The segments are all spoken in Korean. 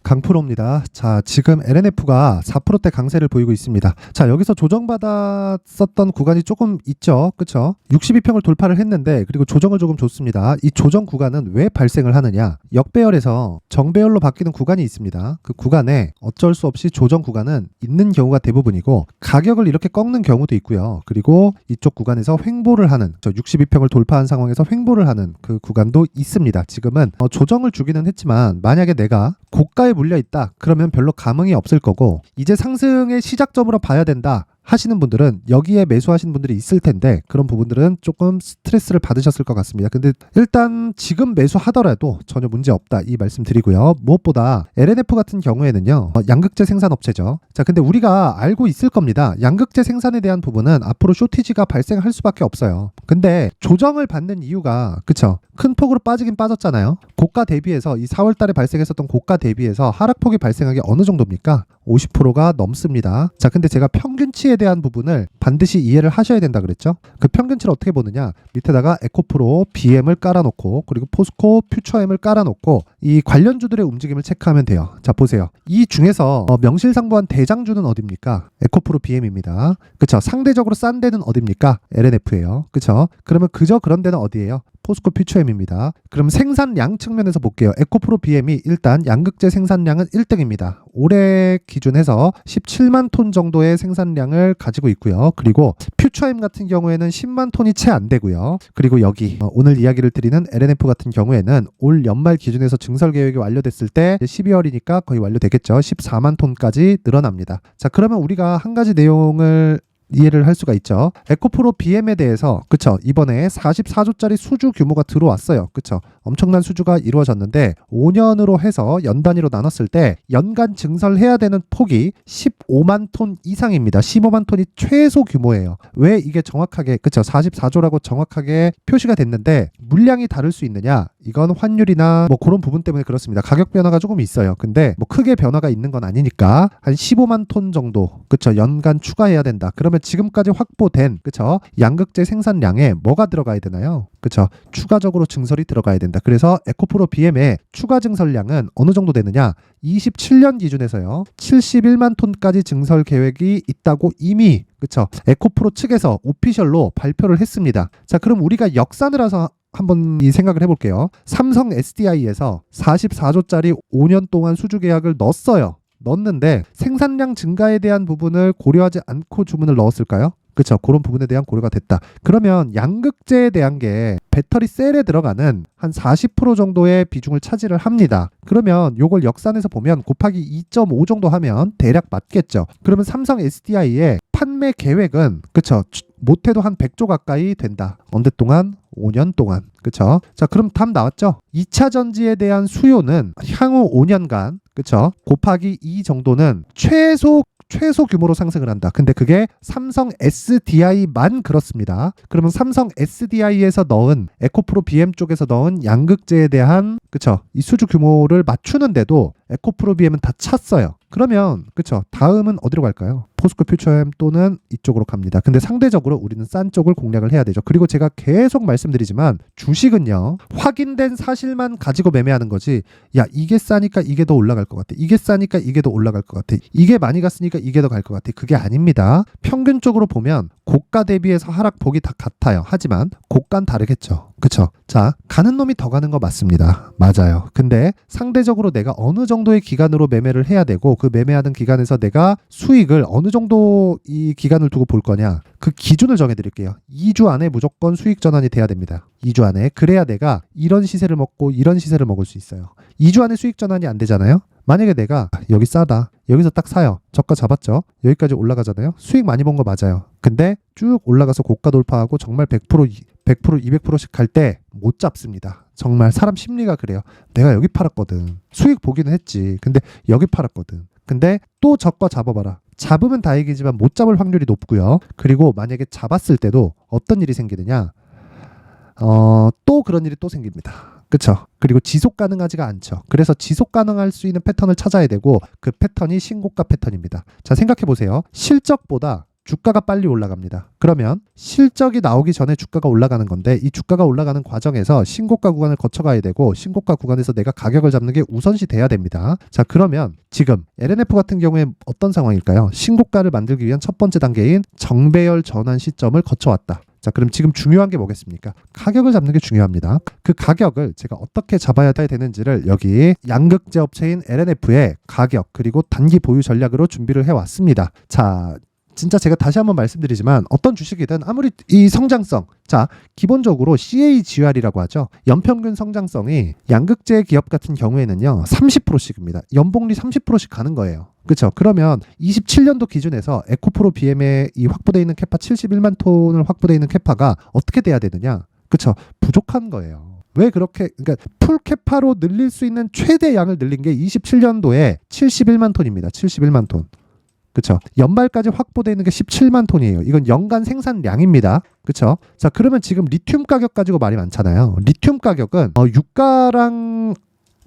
강프로입니다. 자, 지금 LNF가 4%대 강세를 보이고 있습니다. 자, 여기서 조정받았었던 구간이 조금 있죠. 그쵸? 62평을 돌파를 했는데, 그리고 조정을 조금 줬습니다. 이 조정 구간은 왜 발생을 하느냐? 역배열에서 정배열로 바뀌는 구간이 있습니다. 그 구간에 어쩔 수 없이 조정 구간은 있는 경우가 대부분이고, 가격을 이렇게 꺾는 경우도 있고요. 그리고 이쪽 구간에서 횡보를 하는, 62평을 돌파한 상황에서 횡보를 하는 그 구간도 있습니다. 지금은 조정을 주기는 했지만, 만약에 내가 고가에 물려 있다 그러면 별로 감흥이 없을 거고, 이제 상승의 시작점으로 봐야 된다 하시는 분들은 여기에 매수하시는 분들이 있을 텐데, 그런 부분들은 조금 스트레스를 받으셨을 것 같습니다. 근데 일단 지금 매수하더라도 전혀 문제 없다 이 말씀 드리고요. 무엇보다 LNF 같은 경우에는요, 양극재 생산업체죠. 자, 근데 우리가 알고 있을 겁니다. 양극재 생산에 대한 부분은 앞으로 쇼티지가 발생할 수밖에 없어요. 근데 조정을 받는 이유가, 그쵸, 큰 폭으로 빠지긴 빠졌잖아요. 고가 대비해서, 이 4월 달에 발생했었던 고가 대비해서 하락폭이 발생하기 어느 정도입니까? 50%가 넘습니다. 자, 근데 제가 평균치에 대한 부분을 반드시 이해를 하셔야 된다 그랬죠. 그 평균치를 어떻게 보느냐, 밑에다가 에코프로 BM을 깔아놓고, 그리고 포스코 퓨처엠을 깔아놓고 이 관련주들의 움직임을 체크하면 돼요. 자, 보세요. 이 중에서 명실상부한 대장주는 어딥니까? 에코프로 BM입니다. 그쵸? 상대적으로 싼 데는 어딥니까? LNF예요. 그쵸? 그러면 그저 그런 데는 어디예요? 포스코 퓨처엠입니다. 그럼 생산량 측면에서 볼게요. 에코프로 BM이 일단 양극재 생산량은 1등입니다. 올해 기준해서 17만 톤 정도의 생산량을 가지고 있고요. 그리고 퓨처엠 같은 경우에는 10만 톤이 채 안 되고요. 그리고 여기 오늘 이야기를 드리는 LNF 같은 경우에는 올 연말 기준에서 증설 계획이 완료됐을 때 12월이니까 거의 완료되겠죠. 14만 톤까지 늘어납니다. 자, 그러면 우리가 한 가지 내용을 이해를 할 수가 있죠. 에코프로 BM에 대해서, 그쵸, 이번에 44조짜리 수주 규모가 들어왔어요. 그쵸, 엄청난 수주가 이루어졌는데 5년으로 해서 연 단위로 나눴을 때 연간 증설해야 되는 폭이 15만 톤 이상입니다. 15만 톤이 최소 규모예요. 왜 이게 정확하게, 그쵸, 44조라고 정확하게 표시가 됐는데 물량이 다를 수 있느냐? 이건 환율이나 뭐 그런 부분 때문에 그렇습니다. 가격 변화가 조금 있어요. 근데 뭐 크게 변화가 있는 건 아니니까 한 15만 톤 정도, 그쵸, 연간 추가해야 된다. 그러면 지금까지 확보된, 그쵸, 양극재 생산량에 뭐가 들어가야 되나요? 그쵸, 추가적으로 증설이 들어가야 된다. 그래서 에코프로 BM의 추가 증설량은 어느 정도 되느냐? 27년 기준에서요, 71만 톤까지 증설 계획이 있다고 이미, 그쵸, 에코프로 측에서 오피셜로 발표를 했습니다. 자, 그럼 우리가 역산을 해서 한번 이 생각을 해볼게요. 삼성 SDI에서 44조짜리 5년 동안 수주 계약을 넣었는데 생산량 증가에 대한 부분을 고려하지 않고 주문을 넣었을까요? 그쵸, 그런 부분에 대한 고려가 됐다. 그러면 양극재에 대한 게 배터리 셀에 들어가는 한 40% 정도의 비중을 차지를 합니다. 그러면 요걸 역산해서 보면 곱하기 2.5 정도 하면 대략 맞겠죠. 그러면 삼성 SDI의 판매 계획은, 그쵸, 못해도 한 100조 가까이 된다. 언제 동안? 5년 동안. 그쵸? 자, 그럼 답 나왔죠? 2차 전지에 대한 수요는 향후 5년간, 그쵸, 곱하기 2 정도는 최소 규모로 상승을 한다. 근데 그게 삼성 SDI만 그렇습니다. 그러면 삼성 SDI에서 넣은, 에코프로 BM 쪽에서 넣은 양극재에 대한, 그쵸, 이 수주 규모를 맞추는데도 에코프로 BM은 다 찼어요. 그러면, 그쵸, 다음은 어디로 갈까요? 포스코 퓨처엠 또는 이쪽으로 갑니다. 근데 상대적으로 우리는 싼 쪽을 공략을 해야 되죠. 그리고 제가 계속 말씀드리지만 주식은요, 확인된 사실만 가지고 매매하는 거지, 야, 이게 싸니까 이게 더 올라갈 것 같아, 이게 싸니까 이게 더 올라갈 것 같아, 이게 많이 갔으니까 이게 더 갈 것 같아, 그게 아닙니다. 평균적으로 보면 고가 대비해서 하락폭이 다 같아요. 하지만 고가는 다르겠죠. 그쵸? 자, 가는 놈이 더 가는 거 맞습니다. 맞아요. 근데 상대적으로 내가 어느 정도의 기간으로 매매를 해야 되고, 그 매매하는 기간에서 내가 수익을 어느 정도 이 기간을 두고 볼 거냐, 그 기준을 정해드릴게요. 2주 안에 무조건 수익 전환이 돼야 됩니다. 2주 안에. 그래야 내가 이런 시세를 먹고 이런 시세를 먹을 수 있어요. 2주 안에 수익 전환이 안 되잖아요. 만약에 내가 여기 싸다, 여기서 딱 사요, 저가 잡았죠, 여기까지 올라가잖아요. 수익 많이 본 거 맞아요. 근데 쭉 올라가서 고가 돌파하고 정말 100%, 200%씩 갈 때 못 잡습니다. 정말 사람 심리가 그래요. 내가 여기 팔았거든, 수익 보기는 했지, 근데 여기 팔았거든. 근데 또 저가 잡아봐라. 잡으면 다행이지만 못 잡을 확률이 높고요. 그리고 만약에 잡았을 때도 어떤 일이 생기느냐, 또 그런 일이 또 생깁니다. 그쵸? 그리고 지속 가능하지가 않죠. 그래서 지속 가능할 수 있는 패턴을 찾아야 되고, 그 패턴이 신고가 패턴입니다. 자, 생각해 보세요. 실적보다 주가가 빨리 올라갑니다. 그러면 실적이 나오기 전에 주가가 올라가는 건데 이 주가가 올라가는 과정에서 신고가 구간을 거쳐가야 되고 신고가 구간에서 내가 가격을 잡는 게 우선시 돼야 됩니다. 자, 그러면 지금 LNF 같은 경우에 어떤 상황일까요? 신고가를 만들기 위한 첫 번째 단계인 정배열 전환 시점을 거쳐왔다. 자, 그럼 지금 중요한 게 뭐겠습니까? 가격을 잡는 게 중요합니다. 그 가격을 제가 어떻게 잡아야 되는지를 여기 양극재 업체인 LNF의 가격 그리고 단기 보유 전략으로 준비를 해왔습니다. 자, 진짜 제가 다시 한번 말씀드리지만 어떤 주식이든 아무리 이 성장성, 자, 기본적으로 CAGR이라고 하죠. 연평균 성장성이 양극재 기업 같은 경우에는요 30%씩입니다. 연복리 30%씩 가는 거예요. 그렇죠. 그러면 27년도 기준에서 에코프로 BM에 이 확보되어 있는 캐파 71만 톤을 확보되어 있는 캐파가 어떻게 돼야 되느냐? 그렇죠. 부족한 거예요. 왜 그렇게, 그러니까 풀 캐파로 늘릴 수 있는 최대 양을 늘린 게 27년도에 71만 톤입니다. 71만 톤. 그렇죠. 연말까지 확보되어 있는 게 17만 톤이에요. 이건 연간 생산량입니다. 그렇죠. 자, 그러면 지금 리튬 가격 가지고 말이 많잖아요. 리튬 가격은 유가랑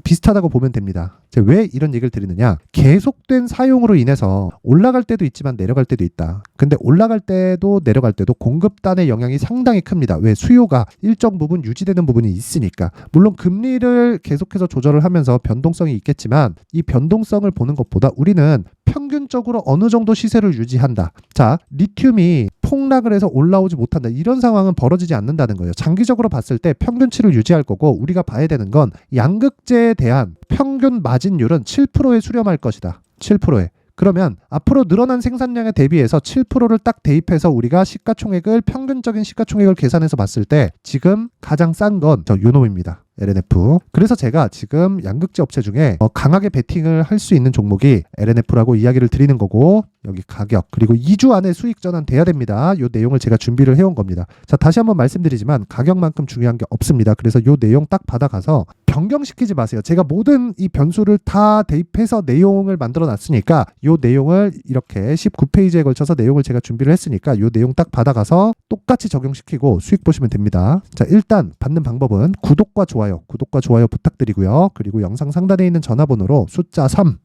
비슷하다고 보면 됩니다. 제가 왜 이런 얘기를 드리느냐? 계속된 사용으로 인해서 올라갈 때도 있지만 내려갈 때도 있다. 근데 올라갈 때도 내려갈 때도 공급단의 영향이 상당히 큽니다. 왜? 수요가 일정 부분 유지되는 부분이 있으니까. 물론 금리를 계속해서 조절을 하면서 변동성이 있겠지만 이 변동성을 보는 것보다 우리는 평균적으로 어느 정도 시세를 유지한다. 자, 리튬이 폭락을 해서 올라오지 못한다. 이런 상황은 벌어지지 않는다는 거예요. 장기적으로 봤을 때 평균치를 유지할 거고 우리가 봐야 되는 건 양극재에 대한 평균 마진율은 7%에 수렴할 것이다. 7%에. 그러면 앞으로 늘어난 생산량에 대비해서 7%를 딱 대입해서 우리가 시가총액을 평균적인 시가총액을 계산해서 봤을 때 지금 가장 싼 건 저 요놈입니다. LNF. 그래서 제가 지금 양극재 업체 중에 강하게 베팅을 할 수 있는 종목이 LNF라고 이야기를 드리는 거고 여기 가격 그리고 2주 안에 수익 전환 돼야 됩니다. 이 내용을 제가 준비를 해온 겁니다. 자, 다시 한번 말씀드리지만 가격만큼 중요한 게 없습니다. 그래서 이 내용 딱 받아가서 변경시키지 마세요. 제가 모든 이 변수를 다 대입해서 내용을 만들어 놨으니까 이 내용을 이렇게 19페이지에 걸쳐서 내용을 제가 준비를 했으니까 이 내용 딱 받아가서 똑같이 적용시키고 수익 보시면 됩니다. 자, 일단 받는 방법은 구독과 좋아요 부탁드리고요. 그리고 영상 상단에 있는 전화번호로 숫자 3.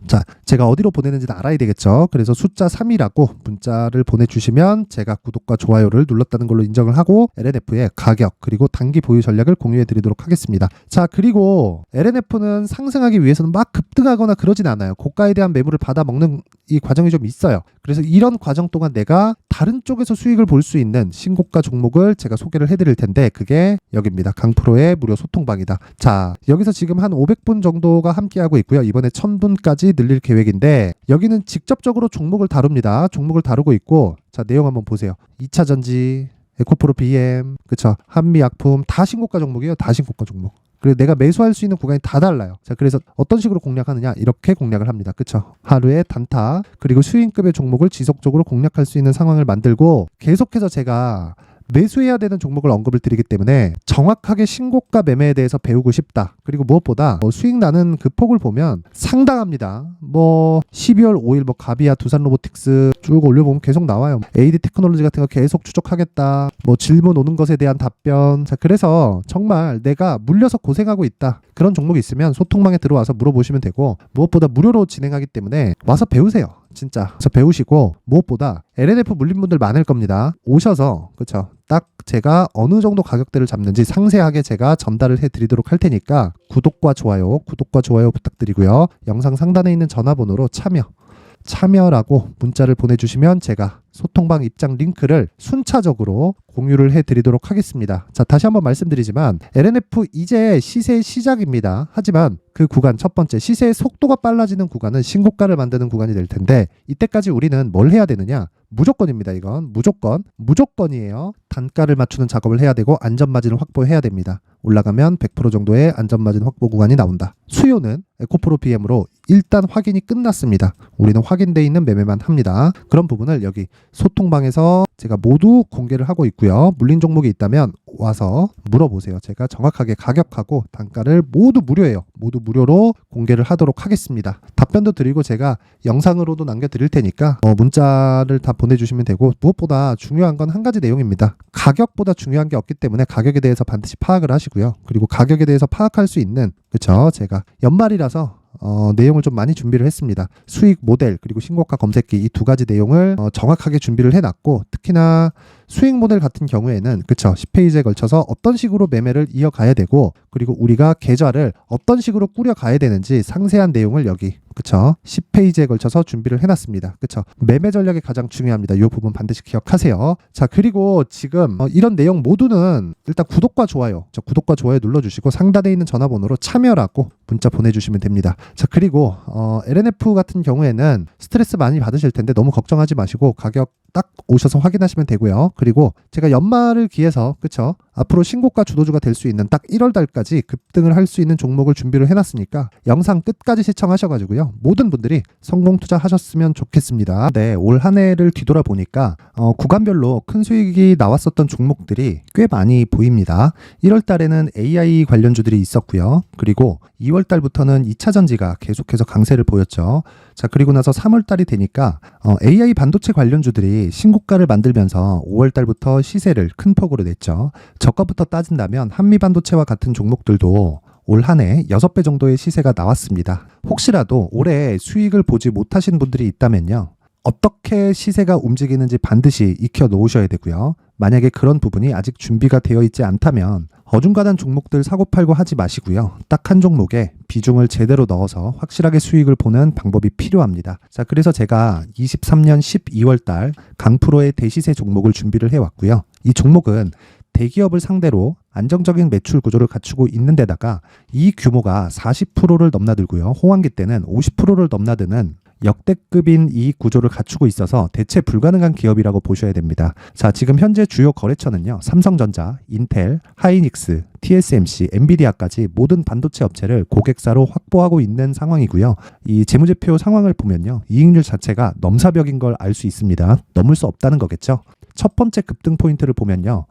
자, 제가 어디로 보내는지는 알아야 되겠죠. 그래서 숫자 3이라고 문자를 보내주시면 제가 구독과 좋아요를 눌렀다는 걸로 인정을 하고 LNF의 가격 그리고 단기 보유 전략을 공유해 드리도록 하겠습니다. 자, 그리고 LNF는 상승하기 위해서는 막 급등하거나 그러진 않아요. 고가에 대한 매물을 받아 먹는 이 과정이 좀 있어요. 그래서 이런 과정 동안 내가 다른 쪽에서 수익을 볼 수 있는 신고가 종목을 제가 소개를 해드릴 텐데 그게 여기입니다. 강프로의 무료 소통방이다. 자, 여기서 지금 한 500분 정도가 함께하고 있고요. 이번에 1000분까지 늘릴 계획인데 여기는 직접적으로 종목을 다룹니다. 종목을 다루고 있고 자, 내용 한번 보세요. 2차전지, 에코프로 BM, 그쵸? 한미약품 다 신고가 종목이에요. 다 신고가 종목. 그리고 내가 매수할 수 있는 구간이 다 달라요. 자, 그래서 어떤 식으로 공략하느냐? 이렇게 공략을 합니다. 그쵸? 하루에 단타, 그리고 수익급의 종목을 지속적으로 공략할 수 있는 상황을 만들고 계속해서 제가 매수해야 되는 종목을 언급을 드리기 때문에 정확하게 신고가 매매에 대해서 배우고 싶다. 그리고 무엇보다 수익 나는 그 폭을 보면 상당합니다. 12월 5일 가비아 두산로보틱스 쭉 올려보면 계속 나와요. AD 테크놀로지 같은 거 계속 추적하겠다. 질문 오는 것에 대한 답변. 자, 그래서 정말 내가 물려서 고생하고 있다. 그런 종목이 있으면 소통망에 들어와서 물어보시면 되고 무엇보다 무료로 진행하기 때문에 와서 배우세요. 진짜. 그래서 배우시고 무엇보다 LNF 물린 분들 많을 겁니다. 오셔서 그쵸? 딱 제가 어느 정도 가격대를 잡는지 상세하게 제가 전달을 해드리도록 할 테니까 구독과 좋아요 부탁드리고요. 영상 상단에 있는 전화번호로 참여라고 문자를 보내주시면 제가 소통방 입장 링크를 순차적으로 공유를 해드리도록 하겠습니다. 자, 다시 한번 말씀드리지만 LNF 이제 시세의 시작입니다. 하지만 그 구간 첫 번째 시세의 속도가 빨라지는 구간은 신고가를 만드는 구간이 될 텐데 이때까지 우리는 뭘 해야 되느냐? 무조건입니다. 이건 무조건이에요. 단가를 맞추는 작업을 해야 되고 안전마진을 확보해야 됩니다. 올라가면 100% 정도의 안전마진 확보 구간이 나온다. 수요는 에코프로 BM으로 일단 확인이 끝났습니다. 우리는 확인되어 있는 매매만 합니다. 그런 부분을 여기 소통방에서 제가 모두 공개를 하고 있고요. 물린 종목이 있다면 와서 물어보세요. 제가 정확하게 가격하고 단가를 모두 무료예요. 모두 무료로 공개를 하도록 하겠습니다. 답변도 드리고 제가 영상으로도 남겨드릴 테니까 문자를 다 보내주시면 되고 무엇보다 중요한 건 한 가지 내용입니다. 가격보다 중요한 게 없기 때문에 가격에 대해서 반드시 파악을 하시고요. 그리고 가격에 대해서 파악할 수 있는 그쵸? 제가 연말이라서 내용을 좀 많이 준비를 했습니다. 수익 모델 그리고 신고가 검색기 이 두 가지 내용을 정확하게 준비를 해놨고, 특히나 수익 모델 같은 경우에는 그쵸 10페이지에 걸쳐서 어떤 식으로 매매를 이어가야 되고, 그리고 우리가 계좌를 어떤 식으로 꾸려가야 되는지 상세한 내용을 여기 그쵸 10페이지에 걸쳐서 준비를 해놨습니다. 그쵸 매매 전략이 가장 중요합니다. 이 부분 반드시 기억하세요. 자, 그리고 지금 이런 내용 모두는 일단 구독과 좋아요, 구독과 좋아요 눌러주시고 상단에 있는 전화번호로 참여라고 문자 보내주시면 됩니다. 자, 그리고 LNF 같은 경우에는 스트레스 많이 받으실 텐데 너무 걱정하지 마시고 가격 딱 오셔서 확인하시면 되고요. 그리고 제가 연말을 기해서 그쵸 앞으로 신고가 주도주가 될 수 있는 딱 1월 달까지 급등을 할 수 있는 종목을 준비를 해놨으니까 영상 끝까지 시청하셔가지고요 모든 분들이 성공 투자하셨으면 좋겠습니다. 네, 올 한 해를 뒤돌아보니까 구간별로 큰 수익이 나왔었던 종목들이 꽤 많이 보입니다. 1월 달에는 AI 관련주들이 있었고요. 그리고 2월 달부터는 2차 전지가 계속해서 강세를 보였죠. 자, 그리고 나서 3월 달이 되니까 AI 반도체 관련주들이 신고가를 만들면서 5월 달부터 시세를 큰 폭으로 냈죠. 저가부터 따진다면 한미반도체와 같은 종목들도 올 한 해 6배 정도의 시세가 나왔습니다. 혹시라도 올해 수익을 보지 못하신 분들이 있다면요, 어떻게 시세가 움직이는지 반드시 익혀 놓으셔야 되고요. 만약에 그런 부분이 아직 준비가 되어 있지 않다면 어중간한 종목들 사고팔고 하지 마시고요. 딱 한 종목에 비중을 제대로 넣어서 확실하게 수익을 보는 방법이 필요합니다. 자, 그래서 제가 23년 12월 달 강프로의 대시세 종목을 준비를 해왔고요. 이 종목은 대기업을 상대로 안정적인 매출 구조를 갖추고 있는 데다가 이 규모가 40%를 넘나들고요. 호황기 때는 50%를 넘나드는 역대급인 이익 구조를 갖추고 있어서 대체 불가능한 기업이라고 보셔야 됩니다. 자, 지금 현재 주요 거래처는요, 삼성전자, 인텔, 하이닉스, TSMC, 엔비디아까지 모든 반도체 업체를 고객사로 확보하고 있는 상황이고요. 이 재무제표 상황을 보면요, 이익률 자체가 넘사벽인 걸 알 수 있습니다. 넘을 수 없다는 거겠죠. 첫 번째 급등 포인트를 보면요,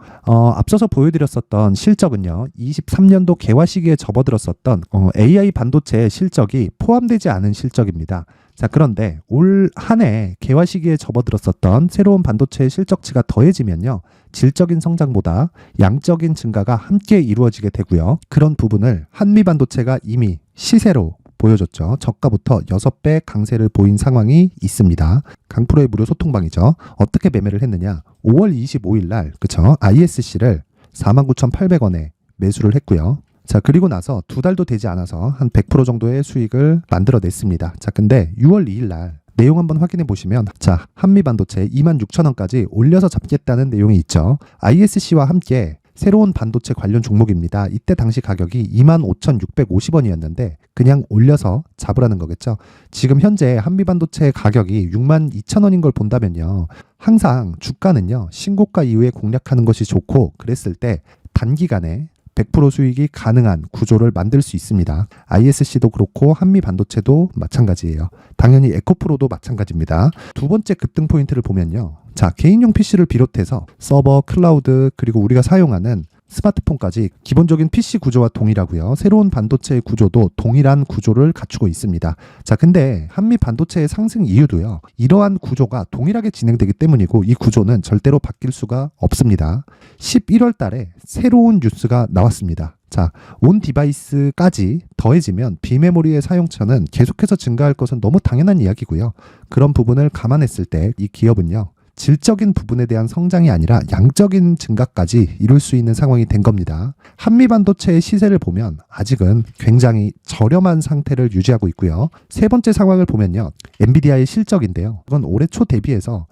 앞서서 보여드렸었던 실적은요, 23년도 개화 시기에 접어들었었던 AI 반도체 실적이 포함되지 않은 실적입니다. 자, 그런데 올 한 해 개화 시기에 접어들었었던 새로운 반도체 실적치가 더해지면요, 질적인 성장보다 양적인 증가가 함께 이루어지게 되고요. 그런 부분을 한미반도체가 이미 시세로 보여줬죠. 저가부터 6배 강세를 보인 상황이 있습니다. 강프로의 무료 소통방이죠. 어떻게 매매를 했느냐? 5월 25일 날 그쵸? ISC를 49,800원에 매수를 했고요. 자, 그리고 나서 두 달도 되지 않아서 한 100% 정도의 수익을 만들어냈습니다. 자, 근데 6월 2일 날 내용 한번 확인해 보시면, 자, 한미반도체 26,000원까지 올려서 잡겠다는 내용이 있죠. ISC와 함께 새로운 반도체 관련 종목입니다. 이때 당시 가격이 25,650원이었는데 그냥 올려서 잡으라는 거겠죠. 지금 현재 한미반도체 가격이 62,000원인 걸 본다면요, 항상 주가는요 신고가 이후에 공략하는 것이 좋고, 그랬을 때 단기간에 100% 수익이 가능한 구조를 만들 수 있습니다. ISC도 그렇고 한미반도체도 마찬가지예요. 당연히 에코프로도 마찬가지입니다. 두 번째 급등 포인트를 보면요, 자, 개인용 PC를 비롯해서 서버, 클라우드, 그리고 우리가 사용하는 스마트폰까지 기본적인 PC 구조와 동일하고요. 새로운 반도체의 구조도 동일한 구조를 갖추고 있습니다. 자, 근데 한미 반도체의 상승 이유도요, 이러한 구조가 동일하게 진행되기 때문이고 이 구조는 절대로 바뀔 수가 없습니다. 11월 달에 새로운 뉴스가 나왔습니다. 자, 온 디바이스까지 더해지면 비메모리의 사용처는 계속해서 증가할 것은 너무 당연한 이야기고요. 그런 부분을 감안했을 때 이 기업은요, 질적인 부분에 대한 성장이 아니라 양적인 증가까지 이룰 수 있는 상황이 된 겁니다. 한미반도체의 시세를 보면 아직은 굉장히 저렴한 상태를 유지하고 있고요. 세 번째 상황을 보면요, 엔비디아의 실적인데요, 이건 올해 초 대비해서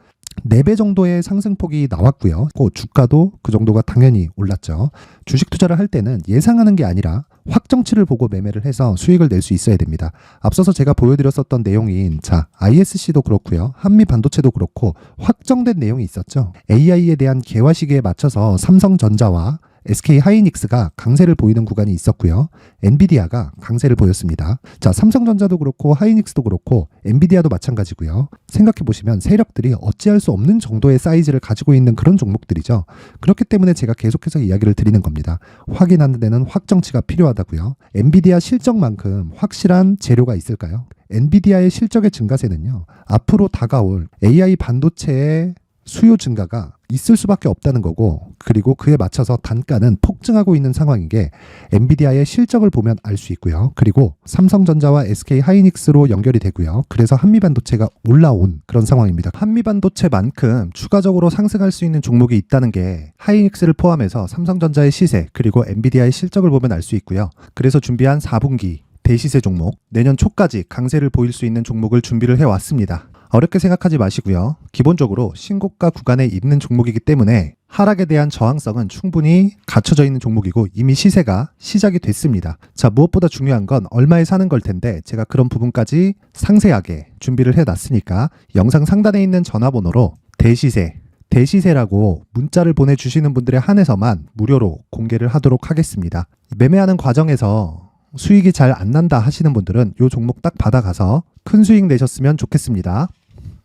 4배 정도의 상승폭이 나왔고요. 주가도 그 정도가 당연히 올랐죠. 주식 투자를 할 때는 예상하는 게 아니라 확정치를 보고 매매를 해서 수익을 낼 수 있어야 됩니다. 앞서서 제가 보여드렸었던 내용인, 자, ISC도 그렇고요, 한미 반도체도 그렇고 확정된 내용이 있었죠. AI에 대한 개화 시기에 맞춰서 삼성전자와 SK 하이닉스가 강세를 보이는 구간이 있었고요. 엔비디아가 강세를 보였습니다. 자, 삼성전자도 그렇고 하이닉스도 그렇고 엔비디아도 마찬가지고요. 생각해 보시면 세력들이 어찌할 수 없는 정도의 사이즈를 가지고 있는 그런 종목들이죠. 그렇기 때문에 제가 계속해서 이야기를 드리는 겁니다. 확인하는 데는 확정치가 필요하다고요. 엔비디아 실적만큼 확실한 재료가 있을까요? 엔비디아의 실적의 증가세는요, 앞으로 다가올 AI 반도체의 수요 증가가 있을 수밖에 없다는 거고, 그리고 그에 맞춰서 단가는 폭증하고 있는 상황인 게 엔비디아의 실적을 보면 알 수 있고요. 그리고 삼성전자와 SK 하이닉스로 연결이 되고요. 그래서 한미반도체가 올라온 그런 상황입니다. 한미반도체만큼 추가적으로 상승할 수 있는 종목이 있다는 게 하이닉스를 포함해서 삼성전자의 시세 그리고 엔비디아의 실적을 보면 알 수 있고요. 그래서 준비한 4분기 대시세 종목, 내년 초까지 강세를 보일 수 있는 종목을 준비를 해왔습니다. 어렵게 생각하지 마시고요. 기본적으로 신고가 구간에 있는 종목이기 때문에 하락에 대한 저항성은 충분히 갖춰져 있는 종목이고 이미 시세가 시작이 됐습니다. 자, 무엇보다 중요한 건 얼마에 사는 걸 텐데 제가 그런 부분까지 상세하게 준비를 해놨으니까 영상 상단에 있는 전화번호로 대시세라고 문자를 보내주시는 분들에 한해서만 무료로 공개를 하도록 하겠습니다. 매매하는 과정에서 수익이 잘 안 난다 하시는 분들은 이 종목 딱 받아가서 큰 수익 내셨으면 좋겠습니다.